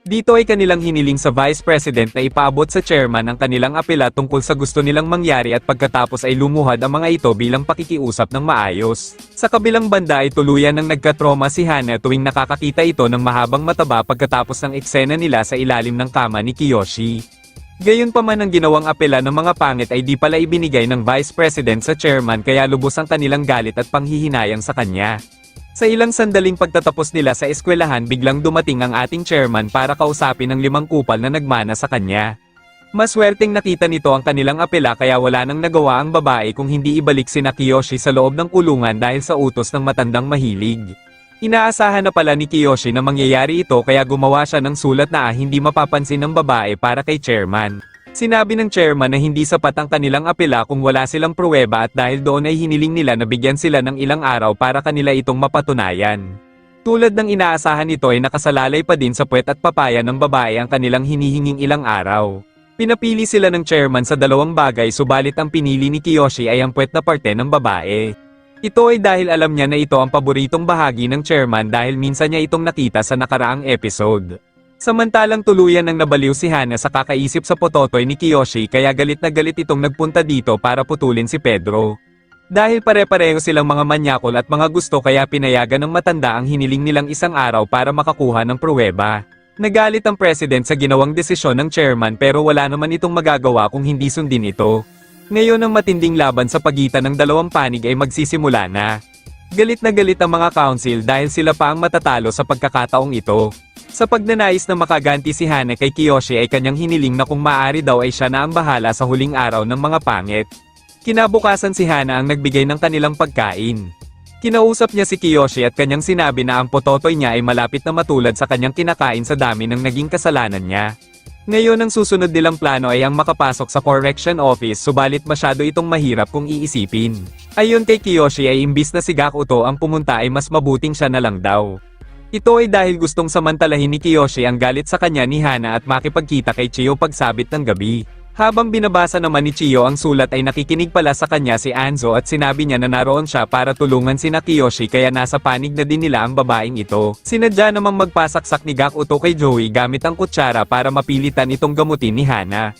Dito ay kanilang hiniling sa Vice President na ipaabot sa chairman ang kanilang apela tungkol sa gusto nilang mangyari at pagkatapos ay lumuhad ang mga ito bilang pakikiusap ng maayos. Sa kabilang banda ay tuluyan ng nagkatroma si Hana tuwing nakakakita ito ng mahabang mataba pagkatapos ng eksena nila sa ilalim ng kama ni Kiyoshi. Gayunpaman ang ginawang apela ng mga pangit ay di pala ibinigay ng Vice President sa chairman kaya lubos ang kanilang galit at panghihinayang sa kanya. Sa ilang sandaling pagtatapos nila sa eskwelahan biglang dumating ang ating chairman para kausapin ang 5 kupal na nagmana sa kanya. Maswerteng nakita nito ang kanilang apela kaya wala nang nagawa ang babae kung hindi ibalik sina Kiyoshi sa loob ng kulungan dahil sa utos ng matandang mahilig. Inaasahan na pala ni Kiyoshi na mangyayari ito kaya gumawa siya ng sulat na hindi mapapansin ng babae para kay chairman. Sinabi ng chairman na hindi sapat ang kanilang apela kung wala silang pruweba at dahil doon ay hiniling nila na bigyan sila ng ilang araw para kanila itong mapatunayan. Tulad ng inaasahan nito ay nakasalalay pa din sa puwet at papaya ng babae ang kanilang hinihinging ilang araw. Pinapili sila ng chairman sa 2 bagay subalit ang pinili ni Kiyoshi ay ang puwet na parte ng babae. Ito ay dahil alam niya na ito ang paboritong bahagi ng chairman dahil minsan niya itong nakita sa nakaraang episode. Samantalang tuluyan nang nabaliw si Hana sa kakaisip sa pototoy ni Kiyoshi kaya galit na galit itong nagpunta dito para putulin si Pedro. Dahil pare-pareho silang mga manyakol at mga gusto kaya pinayagan ng matanda ang hiniling nilang isang araw para makakuha ng pruweba. Nagalit ang president sa ginawang desisyon ng chairman pero wala naman itong magagawa kung hindi sundin ito. Ngayon ang matinding laban sa pagitan ng 2 panig ay magsisimula na. Galit na galit ang mga council dahil sila pa ang matatalo sa pagkakataong ito. Sa pagnanais na makaganti si Hana kay Kiyoshi ay kanyang hiniling na kung maaari daw ay siya na ang bahala sa huling araw ng mga pangit. Kinabukasan si Hana ang nagbigay ng kanilang pagkain. Kinausap niya si Kiyoshi at kanyang sinabi na ang pototoy niya ay malapit na matulad sa kanyang kinakain sa dami ng naging kasalanan niya. Ngayon ang susunod nilang plano ay ang makapasok sa correction office subalit masyado itong mahirap kung iisipin. Ayon kay Kiyoshi ay imbis na si Gakuto ang pumunta ay mas mabuting siya na lang daw. Ito ay dahil gustong samantalahin ni Kiyoshi ang galit sa kanya ni Hana at makipagkita kay Chiyo pagsabit ng gabi. Habang binabasa naman ni Chiyo ang sulat ay nakikinig pala sa kanya si Anzo at sinabi niya na naroon siya para tulungan sina Kiyoshi kaya nasa panig na din nila ang babaeng ito. Sinadya namang magpasaksak ni Gakuto kay Joey gamit ang kutsara para mapilitan itong gamutin ni Hana.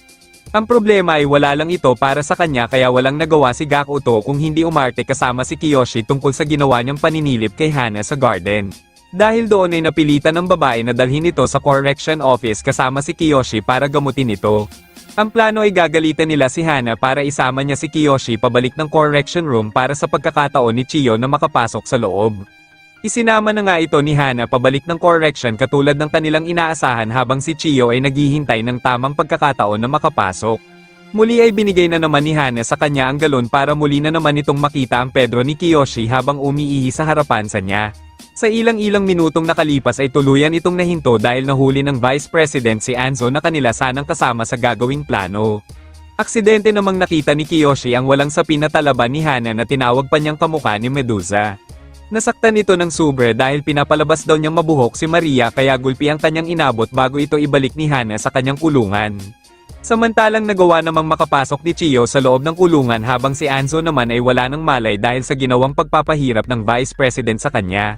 Ang problema ay wala lang ito para sa kanya kaya walang nagawa si Gakuto kung hindi umarte kasama si Kiyoshi tungkol sa ginawa niyang paninilip kay Hana sa garden. Dahil doon ay napilitan ng babae na dalhin ito sa correction office kasama si Kiyoshi para gamutin ito. Ang plano ay gagalitan nila si Hana para isama niya si Kiyoshi pabalik ng correction room para sa pagkakataon ni Chiyo na makapasok sa loob. Isinama na nga ito ni Hana pabalik ng correction katulad ng kanilang inaasahan habang si Chiyo ay naghihintay ng tamang pagkakataon na makapasok. Muli ay binigay na naman ni Hana sa kanya ang galon para muli na naman itong makita ang Pedro ni Kiyoshi habang umiihi sa harapan sa niya. Sa ilang-ilang minutong nakalipas ay tuluyan itong nahinto dahil nahuli ng Vice President si Anzo na kanila sanang kasama sa gagawing plano. Aksidente namang nakita ni Kiyoshi ang walang sapin na talaban ni Hana na tinawag pa niyang kamukha ni Medusa. Nasaktan ito ng sobre dahil pinapalabas daw niyang mabuhok si Maria kaya gulpi ang kanyang inabot bago ito ibalik ni Hana sa kanyang kulungan. Samantalang nagawa namang makapasok ni Chiyo sa loob ng kulungan habang si Anzo naman ay wala ng malay dahil sa ginawang pagpapahirap ng Vice President sa kanya.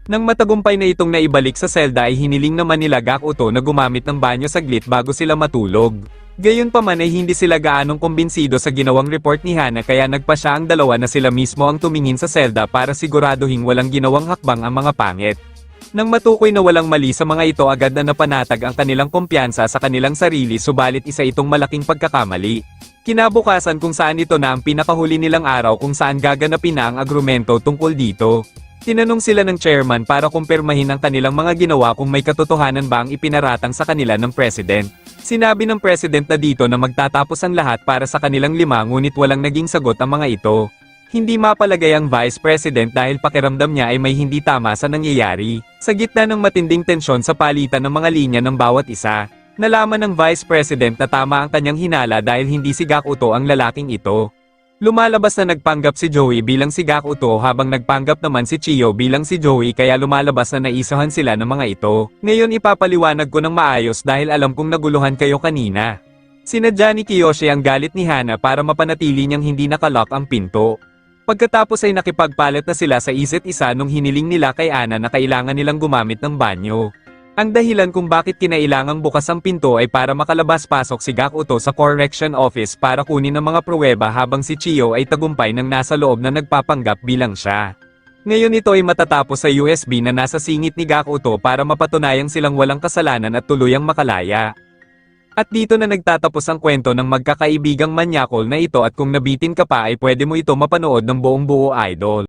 Nang matagumpay na itong naibalik sa selda ay hiniling naman nila Gakuto na gumamit ng banyo saglit bago sila matulog. Gayunpaman ay hindi sila gaanong kumbinsido sa ginawang report ni Hana kaya nagpa siya ang dalawa na sila mismo ang tumingin sa selda para siguraduhin walang ginawang hakbang ang mga pangit. Nang matukoy na walang mali sa mga ito agad na napanatag ang kanilang kumpiyansa sa kanilang sarili subalit isa itong malaking pagkakamali. Kinabukasan kung saan ito na ang pinakahuli nilang araw kung saan gaganapin na ang agrumento tungkol dito. Tinanong sila ng chairman para kumpirmahin ang kanilang mga ginawa kung may katotohanan ba ang ipinaratang sa kanila ng president. Sinabi ng president na dito na magtatapos ang lahat para sa kanilang 5 ngunit walang naging sagot ang mga ito. Hindi mapalagay ang vice president dahil pakiramdam niya ay may hindi tama sa nangyayari. Sa gitna ng matinding tensyon sa palitan ng mga linya ng bawat isa, nalaman ng vice president na tama ang kanyang hinala dahil hindi si Gakuto ang lalaking ito. Lumalabas na nagpanggap si Joey bilang si Gakuto habang nagpanggap naman si Chiyo bilang si Joey kaya lumalabas na naisahan sila ng mga ito. Ngayon ipapaliwanag ko ng maayos dahil alam kong naguluhan kayo kanina. Sinadya ni Kiyoshi ang galit ni Hana para mapanatili niyang hindi nakalock ang pinto. Pagkatapos ay nakipagpalit na sila sa isa't isa nung hiniling nila kay Ana na kailangan nilang gumamit ng banyo. Ang dahilan kung bakit kinailangang bukas ang pinto ay para makalabas-pasok si Gakuto sa correction office para kunin ang mga pruweba habang si Chiyo ay tagumpay ng nasa loob na nagpapanggap bilang siya. Ngayon ito ay matatapos sa USB na nasa singit ni Gakuto para mapatunayang silang walang kasalanan at tuluyang makalaya. At dito na nagtatapos ang kwento ng magkakaibigang manyakol na ito at kung nabitin ka pa ay pwede mo ito mapanood ng buong buo idol.